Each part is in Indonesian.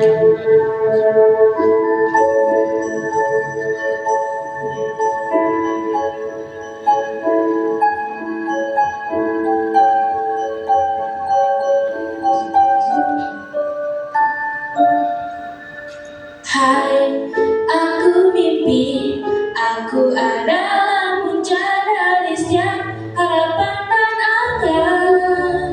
Hai, aku mimpi, aku adalah punca dari setiap harapan dan angan.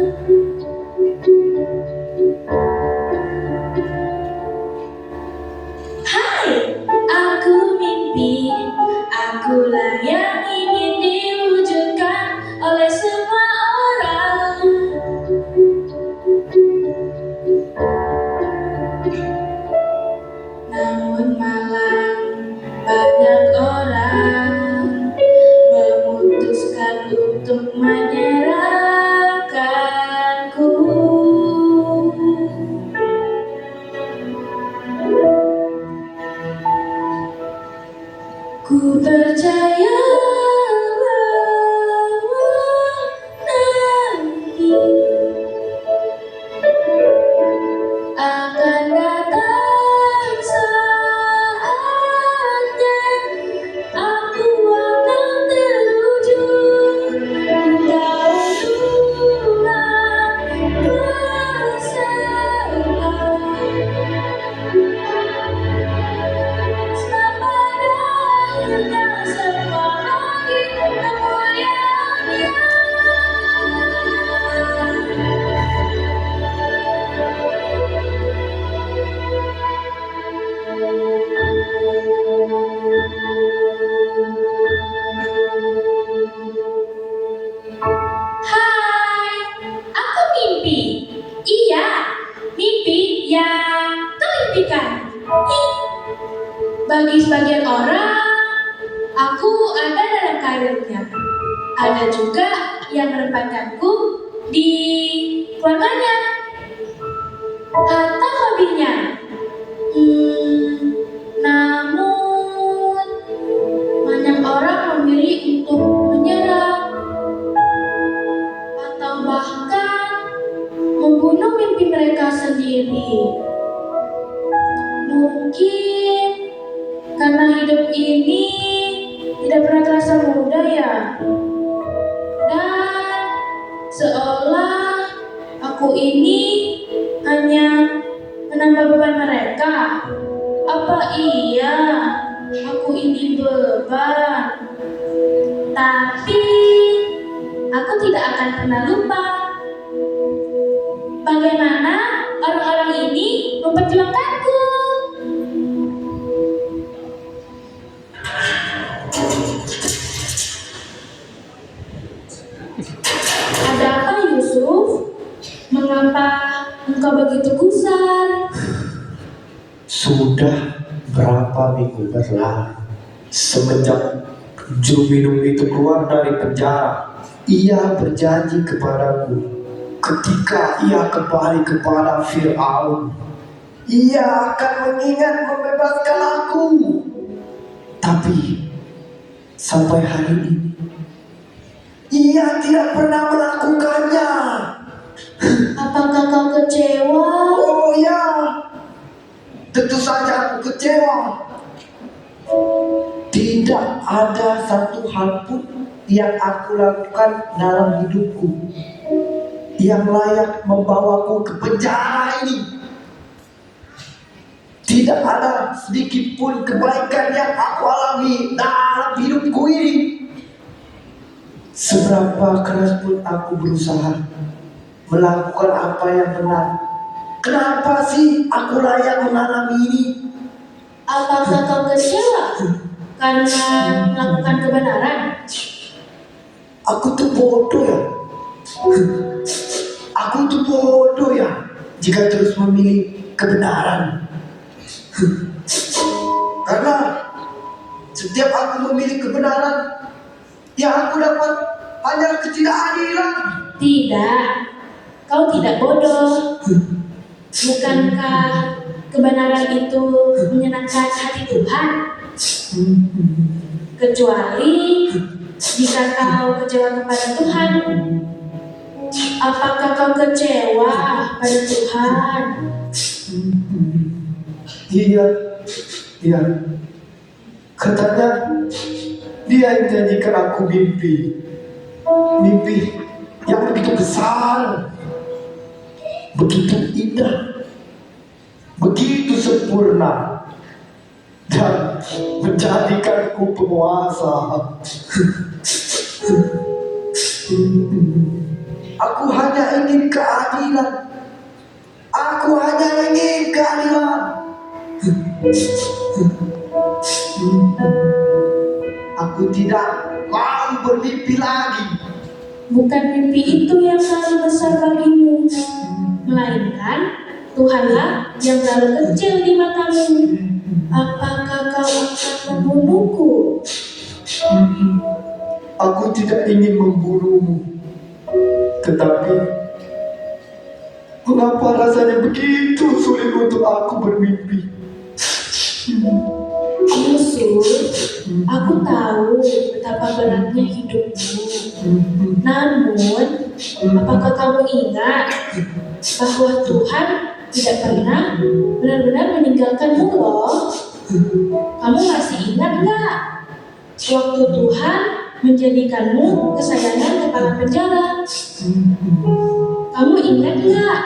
Hai, aku mimpi, akulah yang ingin diwujudkan oleh semua orang. Namun malam banyak orang memutuskan untuk menyerahkanku. Ku percaya bahwa nanti akan datang saatnya aku akan terwujud dalam Tuhan bersama. Selamat akhirnya semua bagi kemuliaannya. Hai, aku mimpi. Iya, mimpi yang kau impikan. Bagi sebagian orang, aku ada dalam karirnya. Ada juga yang menempatkanku di keluarganya atau hobinya. Namun banyak orang memilih untuk menyerah atau bahkan membunuh mimpi mereka sendiri. Mungkin karena hidup ini tidak pernah terasa mudah ya. Dan seolah aku ini hanya menambah beban mereka. Apa iya aku ini beban? Tapi aku tidak akan pernah lupa bagaimana orang-orang ini memperjuangkanku. Ada apa, Yusuf? Mengapa engkau begitu gusar? Sudah berapa minggu berlalu semenjak Juminum itu keluar dari penjara. Ia berjanji kepadaku ketika ia kembali kepada Fir'aun, ia akan mengingat membebaskan aku. Tapi sampai hari ini ia tidak pernah melakukannya. Apakah kau kecewa? Oh ya, tentu saja aku kecewa. Tidak ada satu hal pun yang aku lakukan dalam hidupku yang layak membawaku ke penjara ini. Tidak ada sedikit pun kebaikan yang aku alami dalam hidupku ini. Seberapa keras pun aku berusaha melakukan apa yang benar, kenapa sih aku layak mengalami ini? Apakah kau kecewa karena melakukan kebenaran? Aku tuh bodoh ya. Aku tuh bodoh ya jika terus memilih kebenaran. Karena setiap aku memilih kebenaran, yang aku dapat hanya ketidakadilan. Tidak, kau tidak bodoh. Bukankah kebenaran itu menyenangkan hati Tuhan? Kecuali jika kau kecewa kepada Tuhan. Apakah kau kecewa pada Tuhan? Iya, iya. Katanya dia yang janjikan aku mimpi. Mimpi yang begitu besar, begitu indah, begitu sempurna, dan menjadikanku penguasa. Aku hanya ingin keadilan. Aku hanya ingin keadilan. Aku tidak mau bermimpi lagi. Bukan mimpi itu yang terlalu besar bagimu, melainkan Tuhanlah yang terlalu kecil di matamu. Apakah kau akan membunuhku? Aku tidak ingin membunuhmu, tetapi mengapa rasanya begitu sulit untuk aku bermimpi? Yusuf, aku tahu betapa beratnya hidupmu. Namun, apakah kamu ingat bahwa Tuhan tidak pernah benar-benar meninggalkanmu loh? Kamu masih ingat nggak? Waktu Tuhan menjadikanmu kesayangan kepala penjara. Kamu ingat nggak?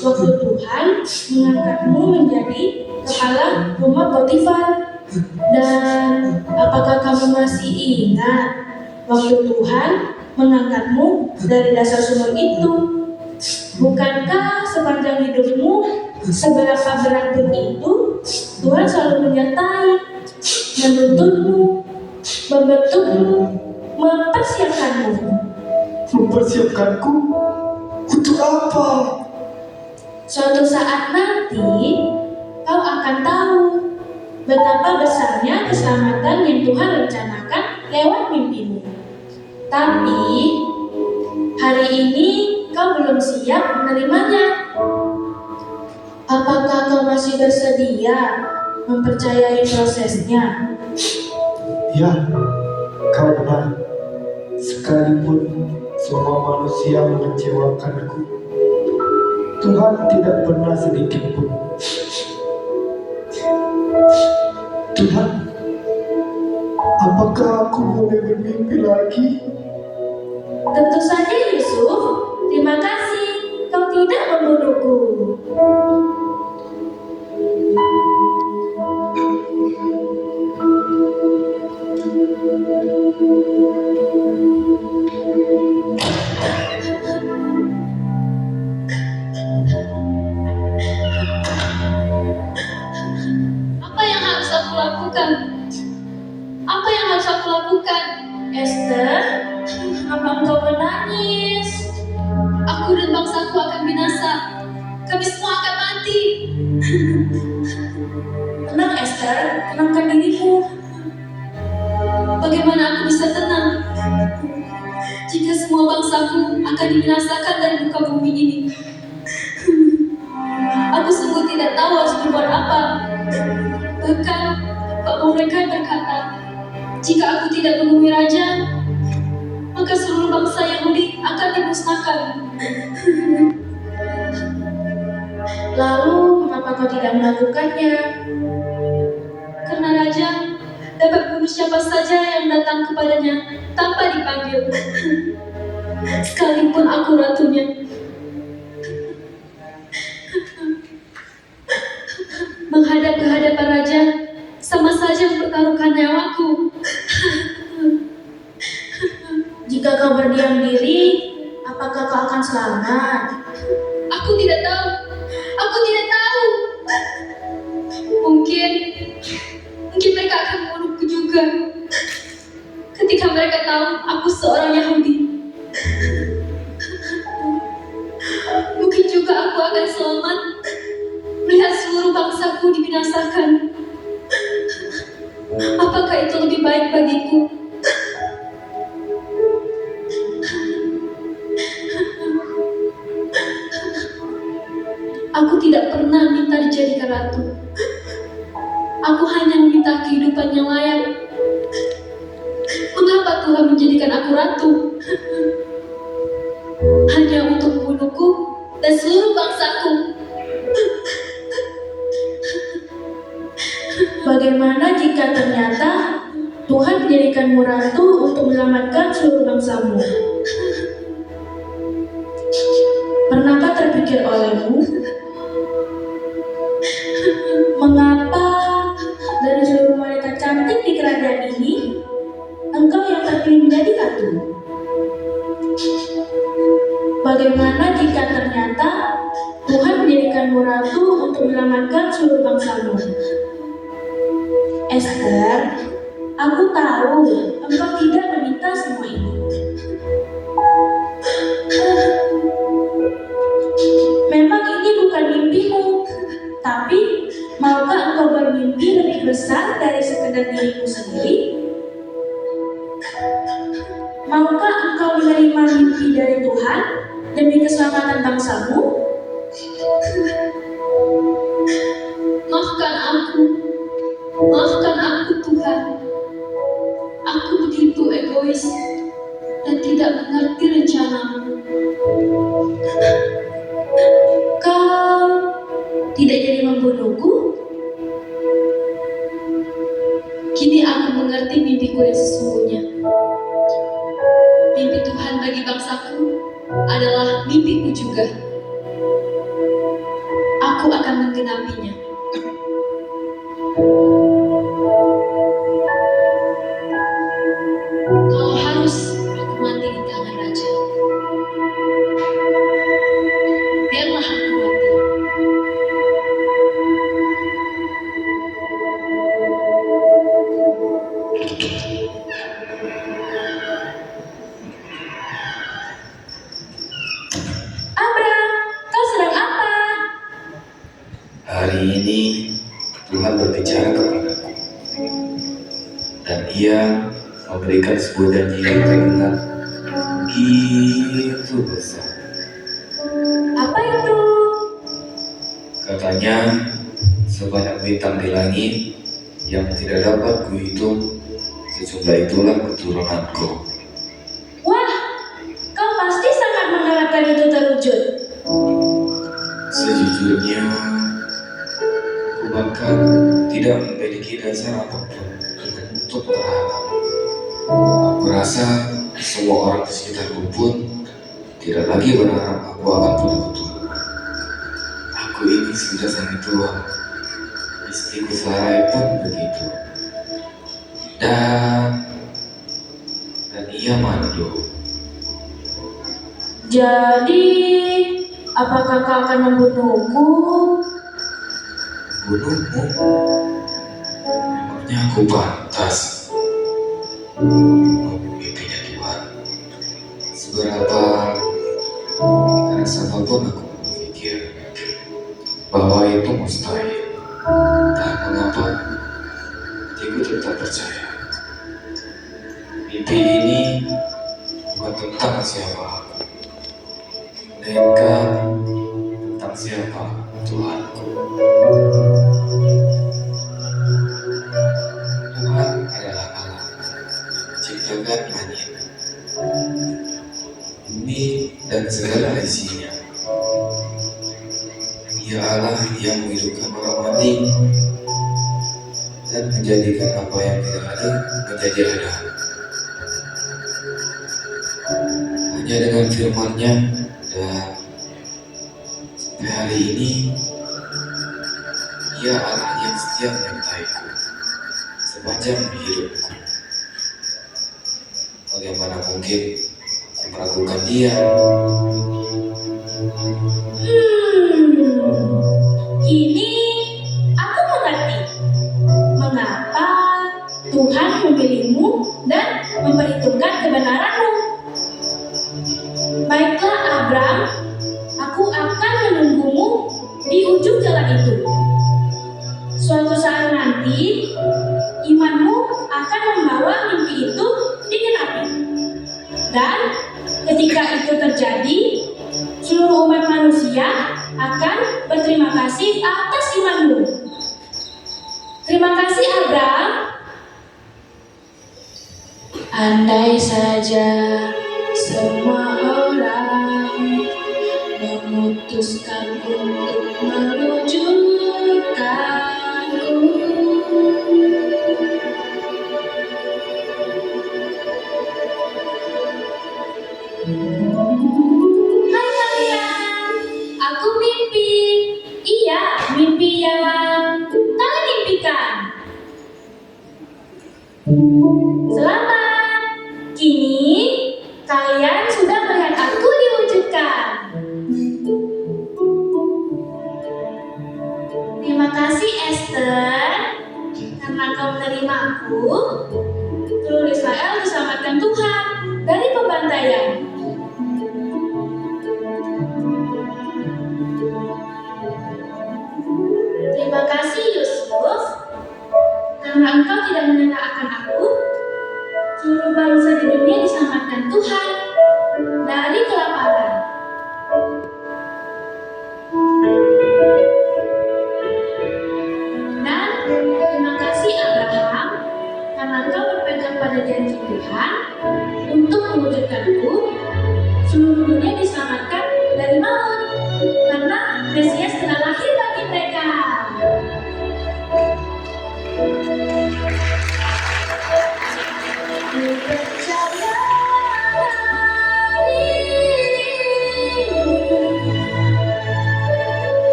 Waktu Tuhan mengangkatmu menjadi kepala rumah Potifar. Dan apakah kamu masih ingat waktu Tuhan mengangkatmu dari dasar sumur itu? Bukankah sepanjang hidupmu, seberapa berat pun itu, Tuhan selalu menyertai, menuntunmu, membentukmu, mempersiapkanmu. Mempersiapkanku untuk apa? Suatu saat nanti, kau akan tahu betapa besarnya keselamatan yang Tuhan rencanakan lewat mimpimu. Tapi, hari ini kau belum siap menerimanya. Apakah kau masih bersedia mempercayai prosesnya? Ya, kau benar. Sekalipun semua manusia mengecewakanku, Tuhan tidak pernah sedikit pun. Tuhan, apakah aku boleh bermimpi lagi? Tentu saja Yusuf, terima kasih kau tidak membunuhku. Apa yang harus aku lakukan? Apa yang harus aku lakukan? Esther, apa engkau menangis? Aku dan bangsaku akan binasa. Kami semua akan mati. Tenang Esther, tenangkan dirimu. Bagaimana aku bisa tenang jika semua bangsaku akan dibinasakan dari muka bumi ini? Aku sungguh tidak tahu harus berbuat apa. Bahkan Pak Mordekai berkata, jika aku tidak menemui raja, maka seluruh bangsa Yahudi akan dimusnahkan. Lalu, mengapa kau tidak melakukannya? Karena raja dapat bunuh siapa saja yang datang kepadanya tanpa dipanggil. Sekalipun aku ratunya. Menghadap ke hadapan raja sama saja mempertaruhkan nyawaku. Jika kau berdiam diri, apakah kau akan selamat? Aku tidak tahu. Aku tidak tahu. Mungkin mereka akan membunuhku juga. Ketika mereka tahu aku seorang Yahudi. Mungkin juga aku akan selamat melihat seluruh bangsaku dibinasakan. Apakah itu lebih baik bagiku? Aku tidak pernah minta dijadikan ratu. Aku hanya meminta kehidupan yang layak. Mengapa Tuhan menjadikan aku ratu? Hanya untuk membunuhku dan seluruh bangsaku. Bagaimana jika ternyata Tuhan menjadikanmu ratu untuk menyelamatkan seluruh bangsamu? Pernahkah terpikir olehmu, mengapa dari seluruh wanita cantik di kerajaan ini, engkau yang terpilih menjadi ratu? Bagaimana jika ternyata Tuhan menjadikanmu ratu untuk menyelamatkan seluruh bangsamu? Esther, aku tahu engkau tidak meminta semua ini. Memang ini bukan mimpimu, tapi maukah engkau bermimpi lebih besar dari sekedar dirimu sendiri? Maukah engkau menerima mimpi dari Tuhan demi keselamatan bangsamu? Maafkan aku Tuhan. Aku begitu egois dan tidak mengerti rencanamu. Kau tidak jadi membunuhku? Kini aku mengerti mimpiku yang sesungguhnya. Mimpi Tuhan bagi bangsaku adalah mimpiku juga. Aku akan menggenapinya. Kalau harus aku mati di tangan raja, biarlah aku mati. Abram, kau sedang apa? Hari ini Tuhan berbicara kepadaku dan Ia memberikan sebuah janji yang terdengar begitu besar. Apa itu? Katanya sebanyak bintang di langit yang tidak dapat kuhitung, sejumlah itulah keturunanku. Wah, kau pasti sangat mengharapkan itu terwujud. Sejujurnya aku bahkan tidak memiliki dasar apapun untuk berharap. Aku rasa semua orang di sekitarku pun tidak lagi berharap aku akan punya keturunan. Aku ini sudah sangat tua. Istriku Sarai pun begitu. Dan ia mandul. Jadi, apakah kau akan membunuhku? Bunuhmu? Memangnya aku pantas mimpinya Tuhan? Seberapa keras apapun aku berpikir bahwa itu mustahil. Entah mengapa hatiku tetap percaya. Mimpi ini bukan tentang siapa aku, melainkan tentang siapa Tuhanku. Tuhan adalah Allah, menciptakan langit, bumi, dan segala isinya. Dia Allah yang menghidupkan orang mati dan menjadikan apa yang tidak ada menjadi ada. Hanya dengan firman-Nya dan sampai hari ini Dia Allah yang setia menyertaiku sepanjang hidupku. Bagaimana mungkin aku meragukan Dia? Kini aku mengerti mengapa Tuhan memilihmu dan memperhitungkan kebenaranmu. Baiklah Abram, aku akan menunggumu di ujung jalan itu. Suatu saat nanti, imanmu akan membawa mimpi itu digenapi. Dan ketika itu terjadi, seluruh umat manusia akan berterima kasih atas imanmu. Terima kasih Abram. Andai saja semua orang memutuskan untuk mewujudkanku, mimpi. Iya, mimpi yang kalian impikan. Selamat. Kini kalian sudah melihat aku diwujudkan. Terima kasih Esther karena kau menerima aku. Seluruh Israel diselamatkan Tuhan dari pembantaian. Terima kasih Yusuf karena engkau tidak menyenangkan aku. Seluruh bangsa di dunia diselamatkan Tuhan dari kelaparan. Dan terima kasih Abraham karena engkau berpegang pada janji Tuhan untuk mewujudkanku. Seluruh dunia diselamatkan dari maut karena Mesias telah lahir bagi mereka. Ku percaya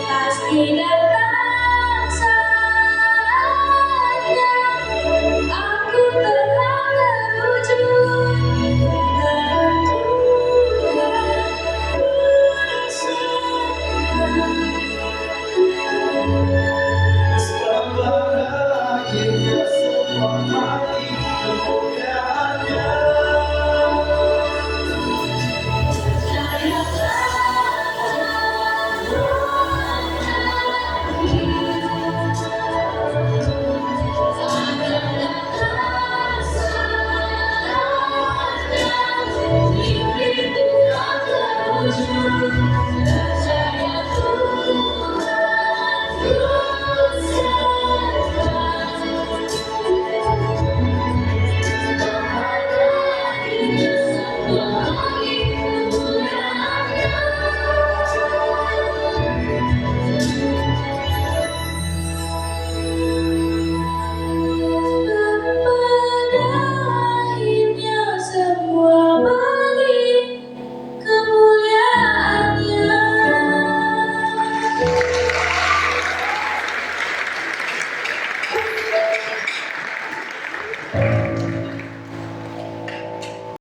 pasti datang saatnya aku telah terwujud dan Tuhan Selamat akhirnya semua hari kemuliaannya. Mimpi Tuhan terwujud.